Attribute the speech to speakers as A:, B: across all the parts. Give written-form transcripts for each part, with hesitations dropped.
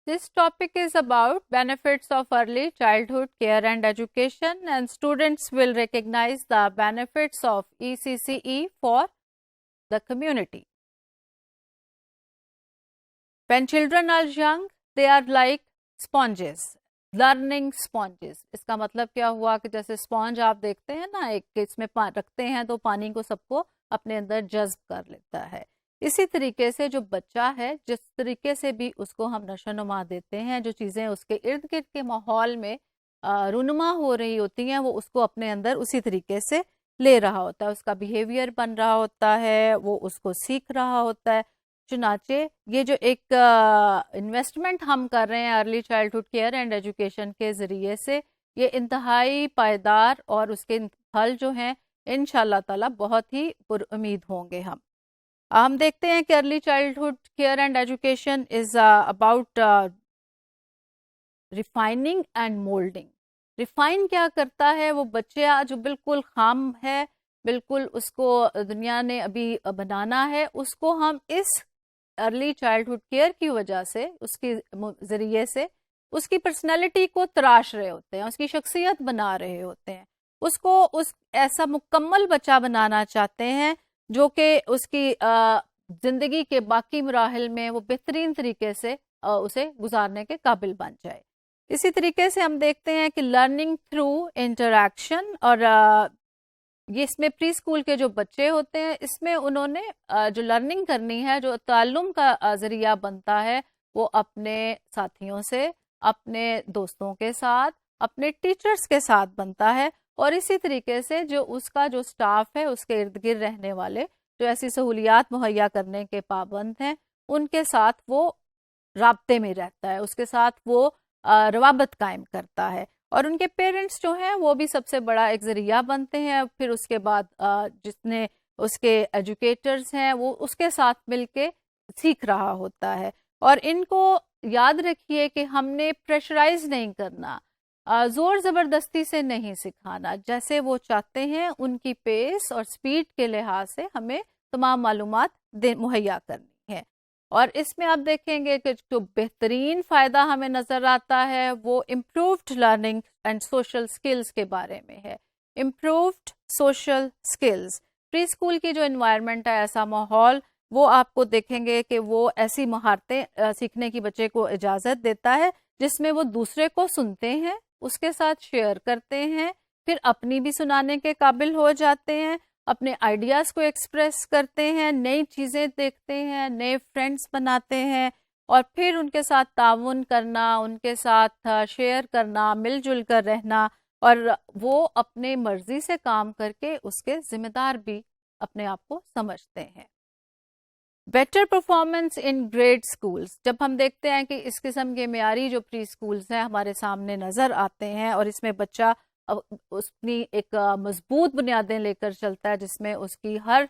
A: This topic is about benefits of early childhood care and education, and students will recognize the benefits of ECCE for the community. When children are young, they are like sponges, learning sponges. इसका मतलब क्या हुआ कि जैसे sponge आप देखते हैं ना, एक इसमें रखते हैं तो पानी को सबको अपने अंदर जज्ब कर लेता है. इसी तरीके से जो बच्चा है, जिस तरीके से भी उसको हम नशोनुमा देते हैं, जो चीज़ें उसके इर्द गिर्द के माहौल में रूनुमा हो रही होती हैं, वो उसको अपने अंदर उसी तरीके से ले रहा होता है. उसका बिहेवियर बन रहा होता है, वो उसको सीख रहा होता है. चुनाचे ये जो एक इन्वेस्टमेंट हम कर रहे हैं early childhood care and education के ज़रिए से, ये इंतहाई पायदार और उसके फल जो हैं इंशाअल्लाह ताला बहुत ही पुरुम्मीद होंगे. हम देखते हैं कि early childhood care and education is about refining and moulding. Refine क्या करता है, वो बच्चा जो बिल्कुल खाम है, बिल्कुल उसको दुनिया ने अभी बनाना है, उसको हम इस अर्ली चाइल्डहुड केयर की वजह से, उसके ज़रिए से उसकी पर्सनैलिटी को तराश रहे होते हैं, उसकी शख्सियत बना रहे होते हैं, उसको उस ऐसा मुकम्मल बच्चा बनाना चाहते हैं जो कि उसकी ज़िंदगी के बाकी मराहिल में वो बेहतरीन तरीके से उसे गुजारने के काबिल बन जाए. इसी तरीके से हम देखते हैं कि लर्निंग थ्रू इंटरैक्शन, और ये इसमें प्री स्कूल के जो बच्चे होते हैं, इसमें उन्होंने जो लर्निंग करनी है, जो ताल्लुम का ज़रिया बनता है, वो अपने साथियों से, अपने दोस्तों के साथ, अपने टीचर्स के साथ बनता है. और इसी तरीके से जो उसका जो स्टाफ है, उसके इर्द गिर्द रहने वाले जो ऐसी सहूलियात मुहैया करने के पाबंद हैं, उनके साथ वो राब्ते में रहता है, उसके साथ वो रवाबत कायम करता है. और उनके पेरेंट्स जो हैं वो भी सबसे बड़ा एक ज़रिया बनते हैं. फिर उसके बाद जितने उसके एजुकेटर्स हैं वो उसके साथ मिलके सीख रहा होता है. और इनको याद रखिए कि हमने प्रेशराइज नहीं करना, ज़ोर ज़बरदस्ती से नहीं सिखाना, जैसे वो चाहते हैं उनकी पेस और स्पीड के लिहाज से हमें तमाम मालूमात मुहैया करनी है. और इसमें आप देखेंगे कि जो बेहतरीन फ़ायदा हमें नज़र आता है वो improved learning and social skills के बारे में है. Improved social skills, pre school की जो इन्वायरमेंट है, ऐसा माहौल, वो आपको देखेंगे कि वो ऐसी महारतें सीखने की बच्चे को इजाज़त देता है जिसमें वो दूसरे को सुनते हैं, उसके साथ शेयर करते हैं, फिर अपनी भी सुनाने के काबिल हो जाते हैं, अपने आइडियाज़ को एक्सप्रेस करते हैं, नई चीज़ें देखते हैं, नए फ्रेंड्स बनाते हैं, और फिर उनके साथ ताउन करना, उनके साथ शेयर करना, मिलजुल कर रहना, और वो अपने मर्जी से काम करके उसके जिम्मेदार भी अपने आप को समझते हैं. Better performance in grade schools, जब हम देखते हैं कि इस किस्म के मेयारी जो प्री स्कूल्स हैं हमारे सामने नज़र आते हैं, और इसमें बच्चा उसकी एक मजबूत बुनियादें लेकर चलता है, जिसमें उसकी हर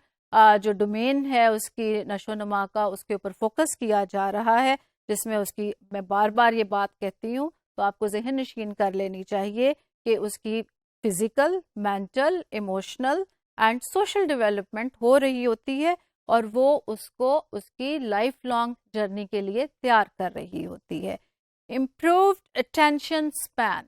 A: जो डोमेन है उसकी नशोनुमा का उसके ऊपर फोकस किया जा रहा है, जिसमें उसकी, मैं बार बार ये बात कहती हूँ तो आपको जहन नशीन कर लेनी चाहिए कि उसकी physical, mental, emotional and social development हो रही होती है, और वो उसको उसकी लाइफ लॉन्ग जर्नी के लिए तैयार कर रही होती है. इम्प्रूव्ड अटेंशन स्पैन,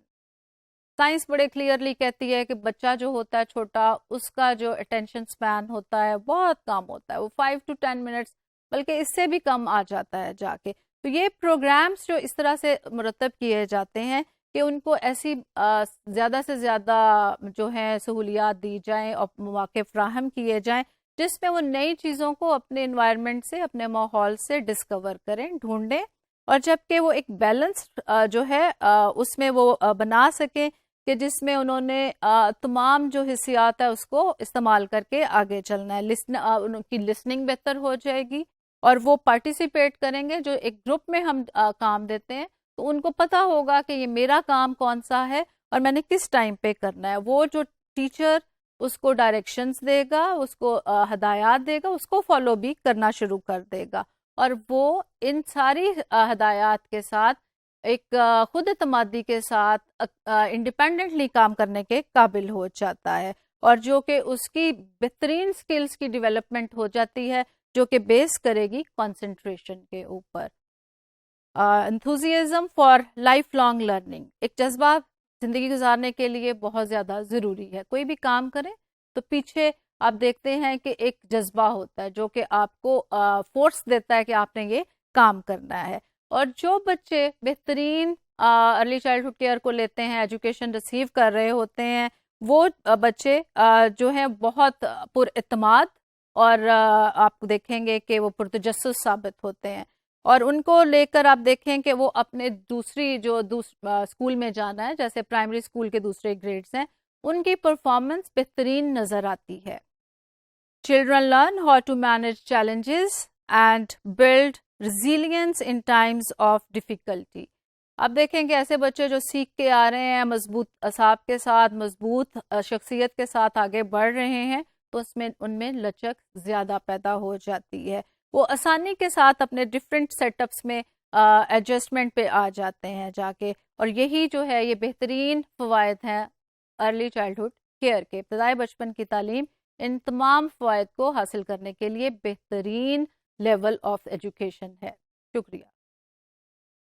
A: साइंस बड़े क्लियरली कहती है कि बच्चा जो होता है छोटा, उसका जो अटेंशन स्पैन होता है बहुत कम होता है, वो 5 to 10 मिनट्स बल्कि इससे भी कम आ जाता है जाके. तो ये प्रोग्राम्स जो इस तरह से मुरतब किए जाते हैं कि उनको ऐसी ज़्यादा से ज़्यादा जो है सहूलियात दी जाएं और मौके फ्राहम किए जाएं जिसमें वो नई चीज़ों को अपने इन्वायरमेंट से, अपने माहौल से डिस्कवर करें, ढूंढें, और जबकि वो एक बैलेंस जो है उसमें वो बना सकें कि जिसमें उन्होंने तमाम जो हिस्सियात है उसको इस्तेमाल करके आगे चलना है. उनकी लिसनिंग बेहतर हो जाएगी और वो पार्टिसिपेट करेंगे. जो एक ग्रुप में हम काम देते हैं तो उनको पता होगा कि ये मेरा काम कौन सा है और मैंने किस टाइम पे करना है. वो जो टीचर उसको डायरेक्शंस देगा, उसको हदायत देगा, उसको फॉलो भी करना शुरू कर देगा, और वो इन सारी हदायत के साथ एक खुद एतमादी के साथ इंडिपेंडेंटली काम करने के काबिल हो जाता है, और जो कि उसकी बेहतरीन स्किल्स की डेवलपमेंट हो जाती है जो कि बेस करेगी कंसंट्रेशन के ऊपर. Enthusiasm for life long learning, ایک جذبہ زندگی گزارنے کے لیے بہت زیادہ ضروری ہے. کوئی بھی کام کریں تو پیچھے آپ دیکھتے ہیں کہ ایک جذبہ ہوتا ہے جو کہ آپ کو فورس دیتا ہے کہ آپ نے یہ کام کرنا ہے. اور جو بچے بہترین ارلی چائلڈہڈ کیئر کو لیتے ہیں، ایجوکیشن ریسیو کر رہے ہوتے ہیں، وہ بچے جو ہیں بہت پر اعتماد اور آپ دیکھیں گے کہ وہ پرتجسس ثابت ہوتے ہیں. اور ان کو لے کر آپ دیکھیں کہ وہ اپنے دوسری جو اسکول میں جانا ہے، جیسے پرائمری اسکول کے دوسرے گریڈز ہیں، ان کی پرفارمنس بہترین نظر آتی ہے. Children learn how to manage challenges and build resilience in times of difficulty. اب دیکھیں کہ ایسے بچے جو سیکھ کے آ رہے ہیں، مضبوط اعصاب کے ساتھ، مضبوط شخصیت کے ساتھ آگے بڑھ رہے ہیں، تو ان میں لچک زیادہ پیدا ہو جاتی ہے. وہ آسانی کے ساتھ اپنے ڈفرینٹ سیٹ اپس میں ایڈجسٹمنٹ پہ آ جاتے ہیں جا کے. اور یہی جو ہے یہ بہترین فوائد ہیں ارلی چائلڈہڈ کیئر کے. ابتدائی بچپن کی تعلیم ان تمام فوائد کو حاصل کرنے کے لیے بہترین لیول آف ایجوکیشن ہے. شکریہ.